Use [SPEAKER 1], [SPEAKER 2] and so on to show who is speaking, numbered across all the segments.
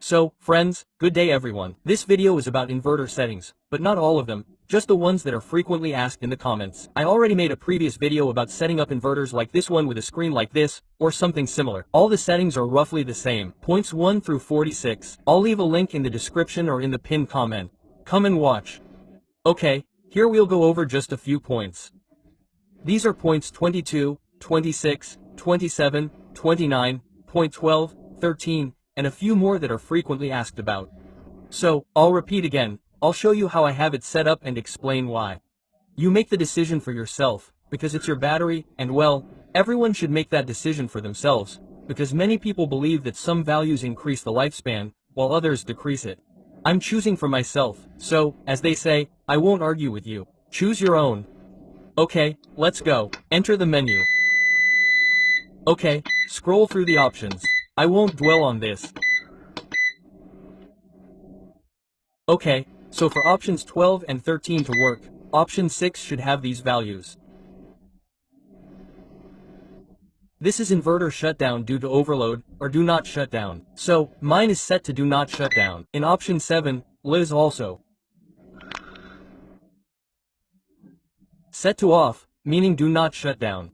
[SPEAKER 1] So, friends, good day everyone. This video is about inverter settings, but not all of them, just the ones that are frequently asked in the comments. I already made a previous video about setting up inverters like this one with a screen like this, or something similar. All the settings are roughly the same, points 1 through 46. I'll leave a link in the description or in the pinned comment. Come and watch. Okay, here we'll go over just a few points. These are points 22, 26, 27, 29, point 12, 13, and a few more that are frequently asked about. So, I'll repeat again, I'll show you how I have it set up and explain why. You make the decision for yourself, because it's your battery, and well, everyone should make that decision for themselves, because many people believe that some values increase the lifespan, while others decrease it. I'm choosing for myself, so, as they say, I won't argue with you. Choose your own. Okay, let's go. Enter the menu. Okay, scroll through the options. I won't dwell on this. Okay, so for options 12 and 13 to work, option 6 should have these values. This is inverter shutdown due to overload, or do not shut down. So, mine is set to do not shut down. In option 7, Liz also. Set to off, meaning do not shut down.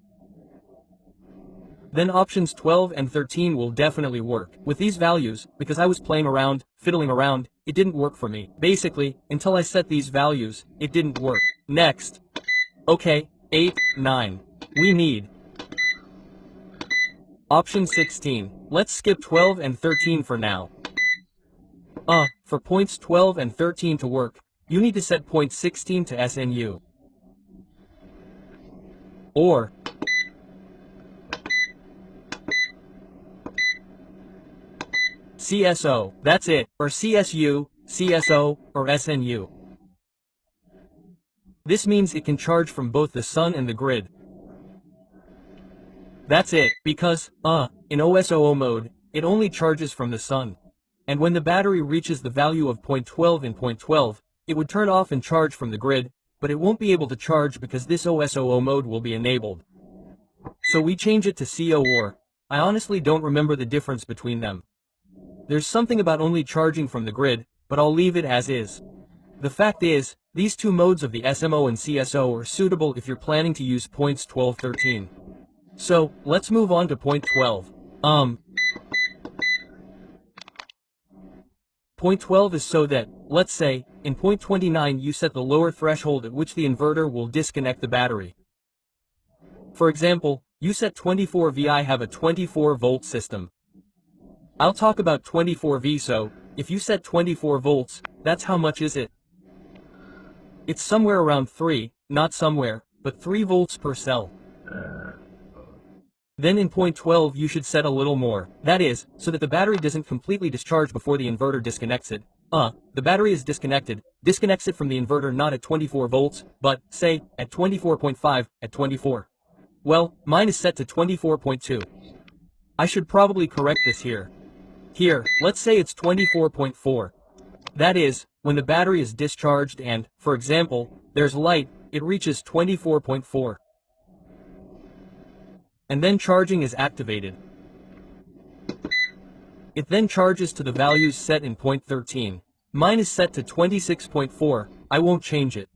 [SPEAKER 1] Then options 12 and 13 will definitely work. With these values, because I was playing around, fiddling around, it didn't work for me. Basically, until I set these values, it didn't work. Next. Okay, 8, 9. We need option 16. Let's skip 12 and 13 for now. For points 12 and 13 to work, you need to set point 16 to SNU. Or CSO, that's it, or CSU, CSO, or SNU. This means it can charge from both the sun and the grid. That's it, because, in OSOO mode, it only charges from the sun. And when the battery reaches the value of point 12 in point 12, it would turn off and charge from the grid, but it won't be able to charge because this OSOO mode will be enabled. So we change it to CO or. I honestly don't remember the difference between them. There's something about only charging from the grid, but I'll leave it as is. The fact is, these two modes of the SMO and CSO are suitable if you're planning to use points 12-13. So, let's move on to point 12. Point 12 is so that, let's say, in point 29 you set the lower threshold at which the inverter will disconnect the battery. For example, you set 24 V. I have a 24 volt system. I'll talk about 24 V, so, if you set 24 volts, that's how much is it? It's somewhere around 3, not somewhere, but 3 volts per cell. Then in point 12 you should set a little more, that is, so that the battery doesn't completely discharge before the inverter disconnects it. The battery is disconnected, disconnects it from the inverter not at 24 volts, but, say, at 24.5, at 24. Well, mine is set to 24.2. I should probably correct this here. Here, let's say it's 24.4. That is, when the battery is discharged and, for example, there's light, it reaches 24.4. And then charging is activated. It then charges to the values set in point 13. Mine is set to 26.4, I won't change it.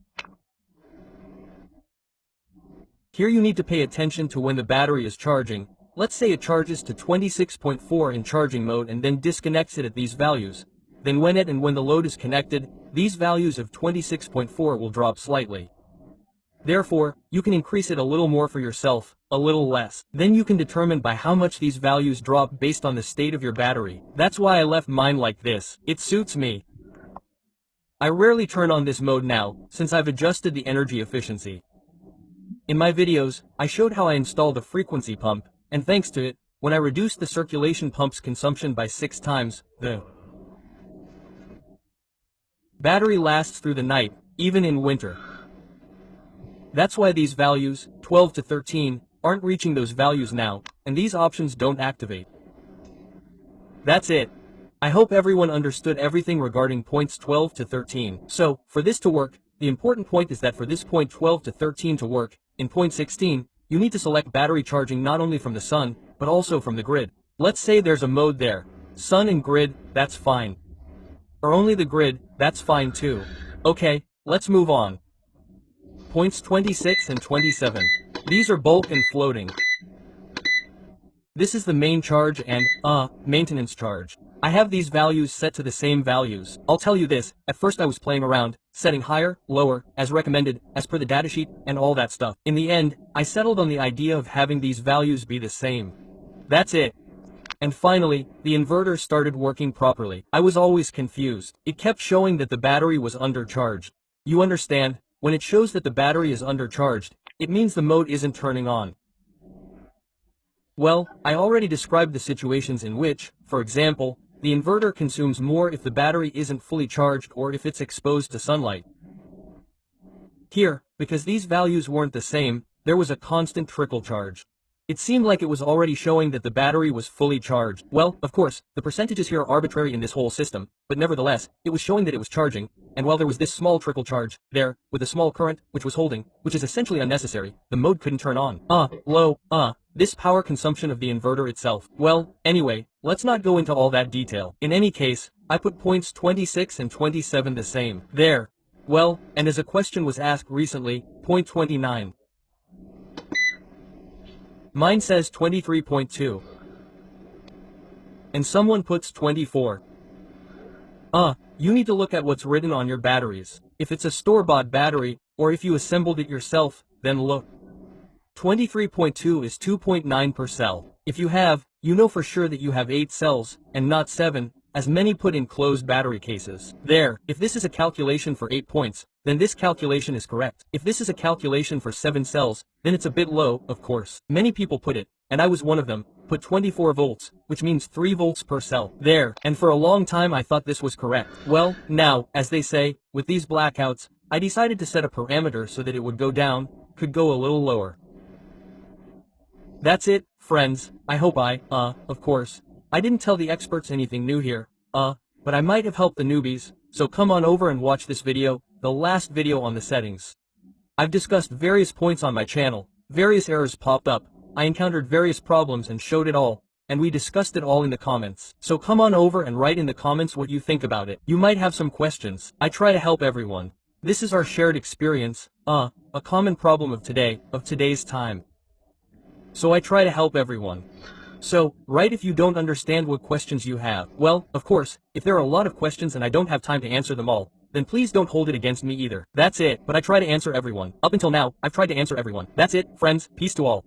[SPEAKER 1] Here you need to pay attention to when the battery is charging. Let's say it charges to 26.4 in charging mode and then disconnects it at these values. Then when the load is connected, these values of 26.4 will drop slightly. Therefore, you can increase it a little more for yourself, a little less. Then you can determine by how much these values drop based on the state of your battery. That's why I left mine like this. It suits me. I rarely turn on this mode now, since I've adjusted the energy efficiency. In my videos, I showed how I installed a frequency pump, and thanks to it, when I reduced the circulation pump's consumption by 6 times, the battery lasts through the night, even in winter. That's why these values, 12 to 13, aren't reaching those values now, and these options don't activate. That's it. I hope everyone understood everything regarding points 12 to 13. So, for this to work, the important point is that for this point 12 to 13 to work, in point 16, you need to select battery charging not only from the sun, but also from the grid. Let's say there's a mode there, Sun and grid, that's fine. Or only the grid, that's fine too. Okay, let's move on. Points 26 and 27. These are bulk and floating. This is the main charge and, maintenance charge. I have these values set to the same values. I'll tell you this, at first I was playing around, setting higher, lower, as recommended, as per the datasheet, and all that stuff. In the end, I settled on the idea of having these values be the same. That's it. And finally, the inverter started working properly. I was always confused. It kept showing that the battery was undercharged. You understand, when it shows that the battery is undercharged, it means the mode isn't turning on. Well, I already described the situations in which, for example, the inverter consumes more if the battery isn't fully charged or if it's exposed to sunlight. Here, because these values weren't the same, there was a constant trickle charge. It seemed like it was already showing that the battery was fully charged. Well, of course, the percentages here are arbitrary in this whole system, but nevertheless, it was showing that it was charging, and while there was this small trickle charge, there, with a small current, which was holding, which is essentially unnecessary, the mode couldn't turn on. This power consumption of the inverter itself. Well, anyway, let's not go into all that detail. In any case, I put points 26 and 27 the same. There. Well, and as a question was asked recently, point 29. Mine says 23.2. And someone puts 24. You need to look at what's written on your batteries. If it's a store-bought battery, or if you assembled it yourself, then look. 23.2 is 2.9 per cell. If you have, you know for sure that you have 8 cells, and not 7, as many put in closed battery cases. There, if this is a calculation for 8 points, then this calculation is correct. If this is a calculation for 7 cells, then it's a bit low, of course. Many people put it, and I was one of them, put 24 volts, which means 3 volts per cell. There, and for a long time I thought this was correct. Well, now, as they say, with these blackouts, I decided to set a parameter so that it would go down, could go a little lower. That's it, friends. I hope of course, I didn't tell the experts anything new here, but I might have helped the newbies, so come on over and watch this video, the last video on the settings. I've discussed various points on my channel, various errors popped up, I encountered various problems and showed it all, and we discussed it all in the comments. So come on over and write in the comments what you think about it. You might have some questions. I try to help everyone. This is our shared experience, a common problem of today's time. So I try to help everyone. So, write if you don't understand what questions you have. Well, of course, if there are a lot of questions and I don't have time to answer them all, then please don't hold it against me either. That's it, but I try to answer everyone. Up until now, I've tried to answer everyone. That's it, friends, peace to all.